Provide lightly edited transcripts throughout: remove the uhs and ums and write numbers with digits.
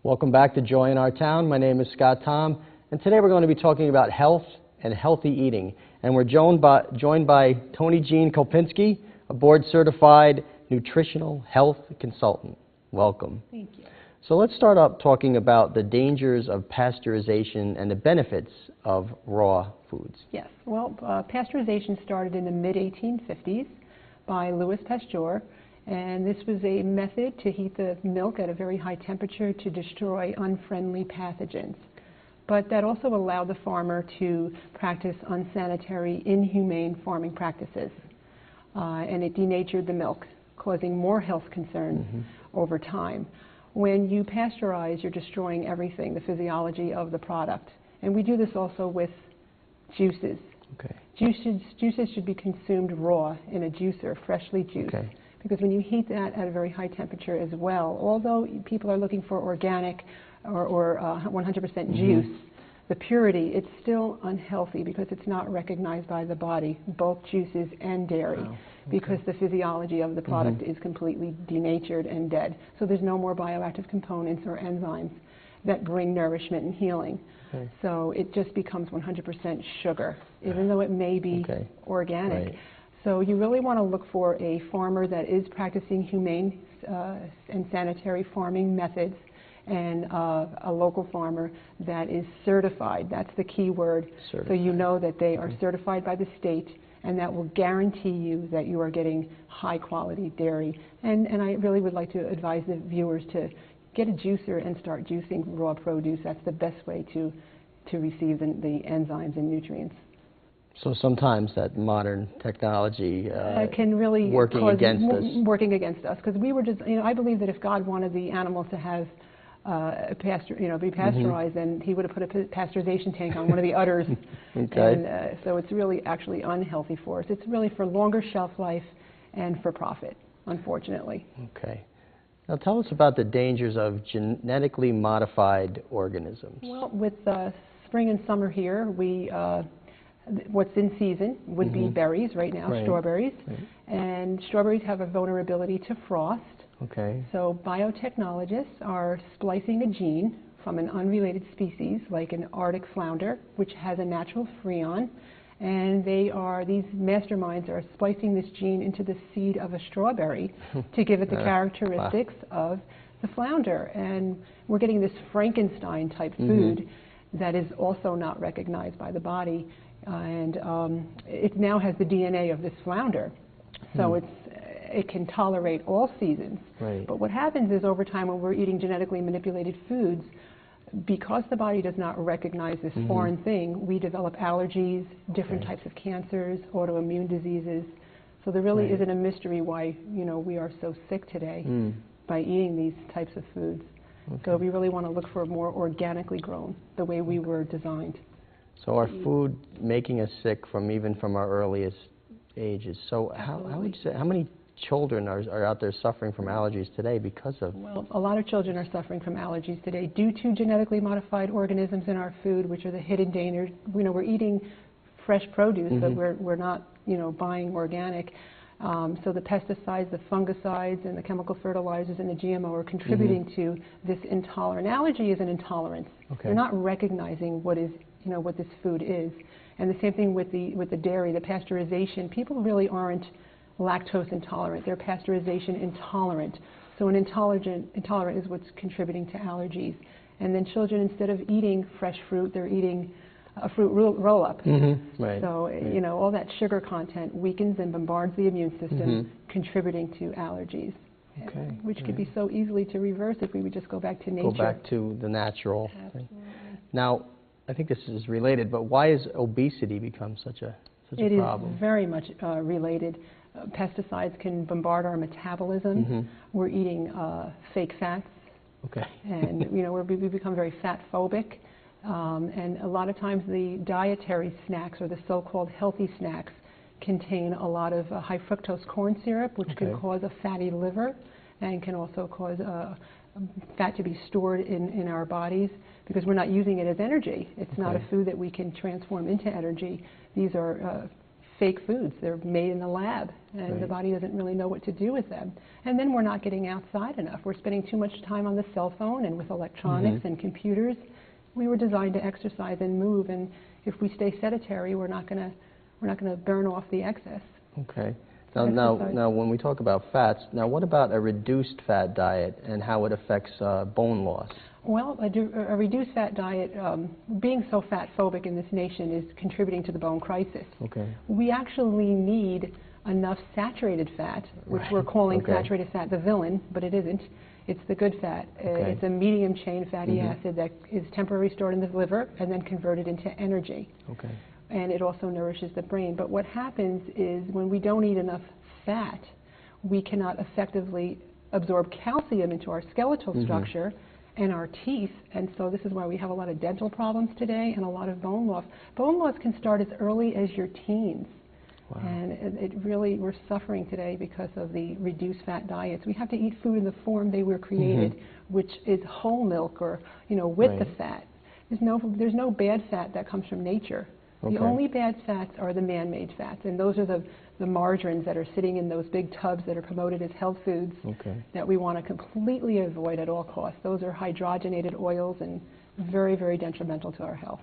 Welcome back to Joy in Our Town. My name is Scott Tom, and today we're going to be talking about health and healthy eating. And we're joined by Tonijean Kulpinski, a board-certified nutritional health consultant. Welcome. Thank you. So let's start up talking about the dangers of pasteurization and the benefits of raw foods. Yes. Well, pasteurization started in the mid-1850s by Louis Pasteur. And this was a method to heat the milk at a very high temperature to destroy unfriendly pathogens. But that also allowed the farmer to practice unsanitary, inhumane farming practices. And it denatured the milk, causing more health concerns over time. When you pasteurize, you're destroying everything, the physiology of the product. And we do this also with juices. Okay. Juices should be consumed raw in a juicer, freshly juiced. Okay. Because when you heat that at a very high temperature as well, although people are looking for organic or 100% juice, the purity, it's still unhealthy because it's not recognized by the body, both juices and dairy, because the physiology of the product is completely denatured and dead. So there's no more bioactive components or enzymes that bring nourishment and healing. Okay. So it just becomes 100% sugar, even though it may be organic. Right. So you really want to look for a farmer that is practicing humane and sanitary farming methods, and a local farmer that is certified. That's the key word. Certified. So you know that they are certified by the state, and that will guarantee you that you are getting high quality dairy. And I really would like to advise the viewers to get a juicer and start juicing raw produce. That's the best way to receive the enzymes and nutrients. So sometimes that modern technology can really working against us. Working against us, because we were just, I believe that if God wanted the animals to have be pasteurized, then He would have put a pasteurization tank on one of the udders. Okay. And so it's really actually unhealthy for us. It's really for longer shelf life and for profit, unfortunately. Okay. Now tell us about the dangers of genetically modified organisms. Well, with spring and summer here, what's in season would be berries right now, strawberries. And strawberries have a vulnerability to frost. Okay. So biotechnologists are splicing a gene from an unrelated species like an Arctic flounder, which has a natural freon. And these masterminds are splicing this gene into the seed of a strawberry to give it the characteristics of the flounder. And we're getting this Frankenstein type food that is also not recognized by the body. And it now has the DNA of this flounder, so it can tolerate all seasons. Right. But what happens is over time when we're eating genetically manipulated foods, because the body does not recognize this foreign thing, we develop allergies, different types of cancers, autoimmune diseases. So there really isn't a mystery why we are so sick today by eating these types of foods. So we really want to look for more organically grown, the way we were designed. So our food making us sick even from our earliest ages. So how would you say, how many children are out there suffering from allergies today because of? Well, a lot of children are suffering from allergies today due to genetically modified organisms in our food, which are the hidden dangers. We're eating fresh produce, but we're not buying organic. So the pesticides, the fungicides, and the chemical fertilizers and the GMO are contributing to this intolerance. Allergy is an intolerance. You're not recognizing what this food is. And the same thing with the dairy, the pasteurization. People really aren't lactose intolerant. They're pasteurization intolerant. So an intolerant is what's contributing to allergies. And then children, instead of eating fresh fruit, they're eating a fruit roll-up. Right. So, all that sugar content weakens and bombards the immune system, contributing to allergies, which could be so easily to reverse if we would just go back to nature. Go back to the natural thing. Now, I think this is related, but why has obesity become such a problem? It is very much related. Pesticides can bombard our metabolism. We're eating fake fats. Okay. And we become very fat phobic. And a lot of times the dietary snacks, or the so-called healthy snacks, contain a lot of high fructose corn syrup, which can cause a fatty liver and can also cause fat to be stored in our bodies because we're not using it as energy. It's not a food that we can transform into energy. These are fake foods. They're made in the lab, and the body doesn't really know what to do with them. And then we're not getting outside enough. We're spending too much time on the cell phone and with electronics and computers. We were designed to exercise and move, and if we stay sedentary, we're not going to burn off the excess. Okay. Now, when we talk about fats, now what about a reduced fat diet and how it affects bone loss? Well, a reduced fat diet, being so fat phobic in this nation, is contributing to the bone crisis. Okay. We actually need enough saturated fat, which we're calling saturated fat the villain, but it isn't. It's the good fat. It's a medium chain fatty acid that is temporarily stored in the liver and then converted into energy. Okay. And it also nourishes the brain. But what happens is when we don't eat enough fat, we cannot effectively absorb calcium into our skeletal structure and our teeth, and so this is why we have a lot of dental problems today and a lot of bone loss. Bone loss can start as early as your teens. Wow. And it really, we're suffering today because of the reduced fat diets. We have to eat food in the form they were created, which is whole milk or, you know, with the fat. There's no bad fat that comes from nature. The only bad fats are the man-made fats, and those are the margarines that are sitting in those big tubs that are promoted as health foods that we want to completely avoid at all costs. Those are hydrogenated oils and very, very detrimental to our health.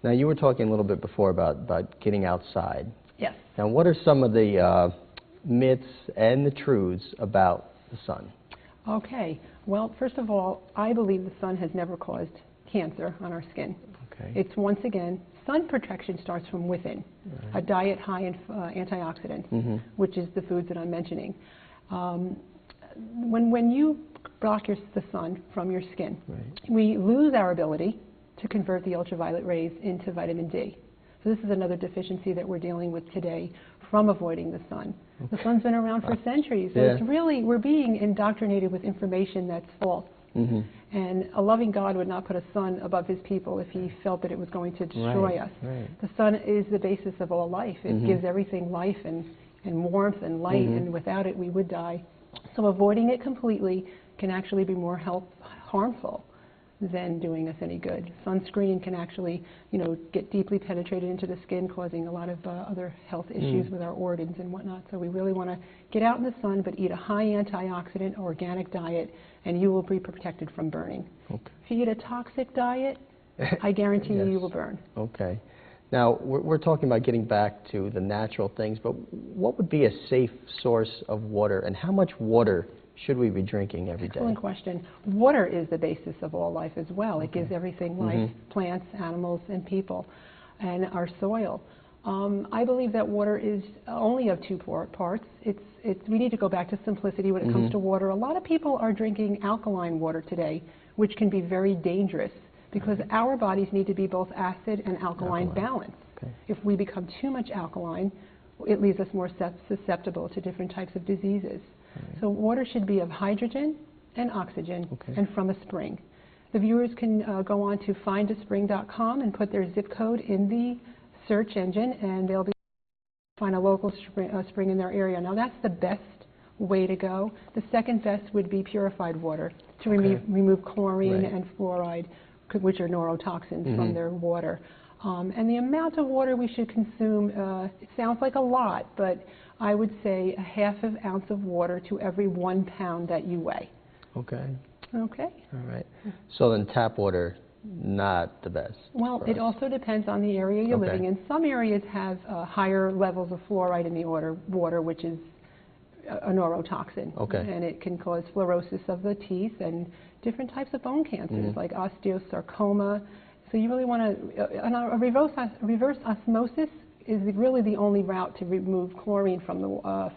Now, you were talking a little bit before about getting outside. Yes. Now, what are some of the myths and the truths about the sun? Okay. Well, first of all, I believe the sun has never caused cancer on our skin. Okay. It's, once again, sun protection starts from within. A diet high in antioxidants, which is the foods that I'm mentioning. When you block the sun from your skin, we lose our ability to convert the ultraviolet rays into vitamin D. So this is another deficiency that we're dealing with today from avoiding the sun. The sun's been around for centuries, so it's really, we're being indoctrinated with information that's false. And a loving God would not put a sun above his people if he felt that it was going to destroy us. The sun is the basis of all life. It gives everything life and warmth and light, and without it we would die. So avoiding it completely can actually be more harmful than doing us any good. Sunscreen can actually, you know, get deeply penetrated into the skin, causing a lot of other health issues with our organs and whatnot. So we really want to get out in the sun, but eat a high antioxidant, organic diet, and you will be protected from burning. If you eat a toxic diet, I guarantee you will burn. Okay. Now, we're talking about getting back to the natural things, but what would be a safe source of water, and how much water should we be drinking every day? Excellent question. Water is the basis of all life as well. It gives everything life, plants, animals, and people, and our soil. I believe that water is only of two parts. We need to go back to simplicity when it comes to water. A lot of people are drinking alkaline water today, which can be very dangerous because our bodies need to be both acid and alkaline balanced. If we become too much alkaline, it leaves us more susceptible to different types of diseases. So water should be of hydrogen and oxygen and from a spring. The viewers can go on to findaspring.com and put their zip code in the search engine, and they'll be able to find a local spring in their area. Now that's the best way to go. The second best would be purified water to remove chlorine and fluoride, which are neurotoxins from their water. And the amount of water we should consume, it sounds like a lot, but I would say a ½ ounce of water to every 1 pound that you weigh. Okay. Okay. All right. So then tap water, not the best. Well, it also depends on the area you're living in. Some areas have higher levels of fluoride in the water, which is a neurotoxin. And it can cause fluorosis of the teeth and different types of bone cancers like osteosarcoma. So you really want to, a reverse osmosis is really the only route to remove chlorine from the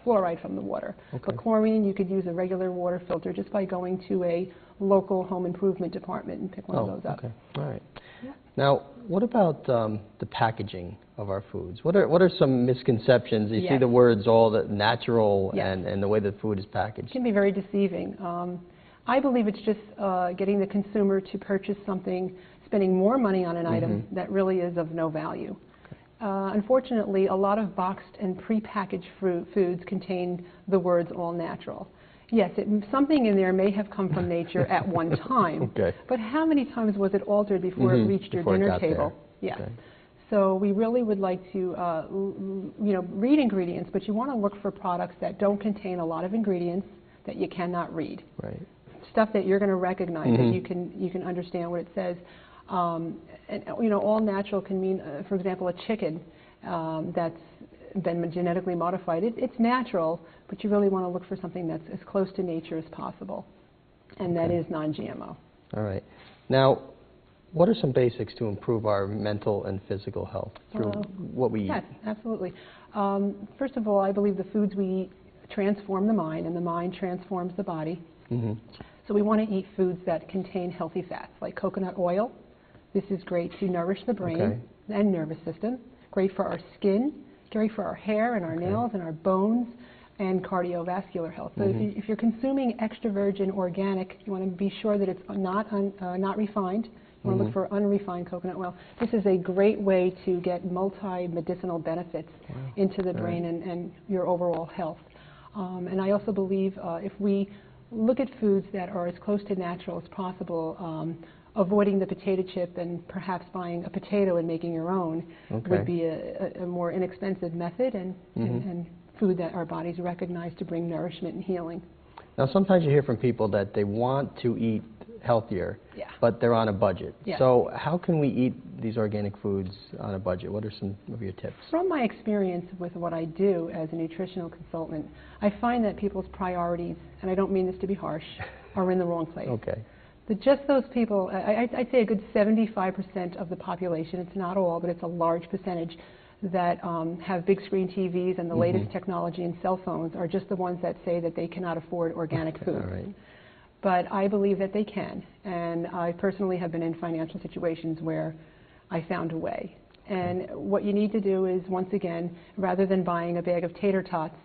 fluoride from the water. For chlorine, you could use a regular water filter just by going to a local home improvement department and pick one of those up. All right. Now, what about the packaging of our foods? What are some misconceptions? You see the words all the natural and the way the food is packaged. It can be very deceiving. I believe it's just getting the consumer to purchase something, spending more money on an item that really is of no value. Unfortunately, a lot of boxed and prepackaged foods contain the words all natural. Yes, something in there may have come from nature at one time, but how many times was it altered before it reached your dinner table? Yes. So we really would like to, read ingredients, but you want to look for products that don't contain a lot of ingredients that you cannot read. Right. Stuff that you're going to recognize, that you can understand what it says. All natural can mean, for example, a chicken that's been genetically modified. It's natural, but you really want to look for something that's as close to nature as possible, and that is non-GMO. All right. Now, what are some basics to improve our mental and physical health through what we eat? Yes, absolutely. First of all, I believe the foods we eat transform the mind, and the mind transforms the body. So we want to eat foods that contain healthy fats, like coconut oil. This is great to nourish the brain and nervous system. Great for our skin, great for our hair and our nails and our bones, and cardiovascular health. So if you're consuming extra virgin organic, you want to be sure that it's not refined. You want to look for unrefined coconut oil. This is a great way to get multi-medicinal benefits into the brain and your overall health. And I also believe if we look at foods that are as close to natural as possible, avoiding the potato chip and perhaps buying a potato and making your own would be a more inexpensive method and food that our bodies recognize to bring nourishment and healing. Now, sometimes you hear from people that they want to eat healthier, but they're on a budget. So how can we eat these organic foods on a budget? What are some of your tips? From my experience with what I do as a nutritional consultant, I find that people's priorities, and I don't mean this to be harsh, are in the wrong place. But just those people, I'd say a good 75% of the population, it's not all, but it's a large percentage, that have big screen TVs and the latest technology and cell phones are just the ones that say that they cannot afford organic food. But I believe that they can, and I personally have been in financial situations where I found a way. And what you need to do is, once again, rather than buying a bag of tater tots,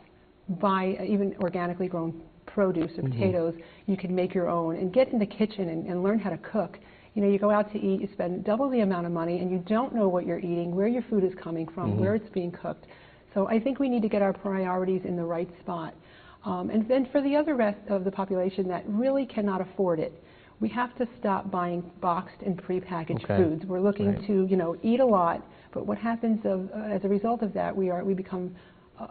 buy even organically grown produce or potatoes. You can make your own and get in the kitchen and learn how to cook. You know, you go out to eat, you spend double the amount of money, and you don't know what you're eating, where your food is coming from, where it's being cooked. So I think we need to get our priorities in the right spot. And then for the other rest of the population that really cannot afford it, we have to stop buying boxed and prepackaged foods. We're looking to, you know, eat a lot, but what happens as a result of that, we become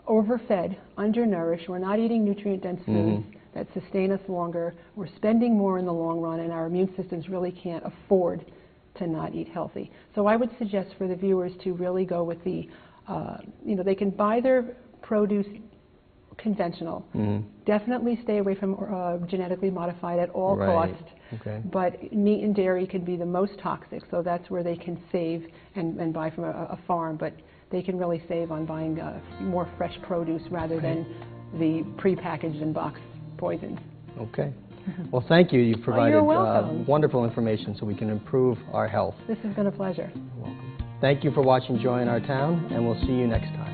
overfed, undernourished. We're not eating nutrient-dense foods that sustain us longer. We're spending more in the long run, and our immune systems really can't afford to not eat healthy. So I would suggest for the viewers to really go with the, you know, they can buy their produce conventional. Definitely stay away from genetically modified at all costs. But meat and dairy can be the most toxic, so that's where they can save and buy from a farm. But they can really save on buying more fresh produce rather than the prepackaged and boxed poisons. Well, thank you. You've provided wonderful information so we can improve our health. This has been a pleasure. You're welcome. Thank you for watching Joy in Our Town, and we'll see you next time.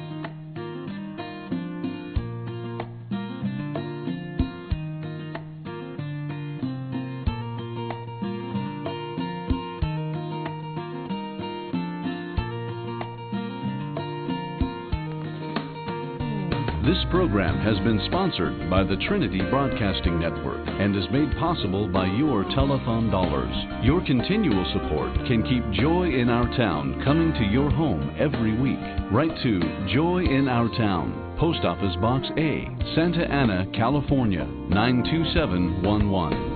This program has been sponsored by the Trinity Broadcasting Network and is made possible by your telethon dollars. Your continual support can keep Joy in Our Town coming to your home every week. Write to Joy in Our Town, Post Office Box A, Santa Ana, California, 92711.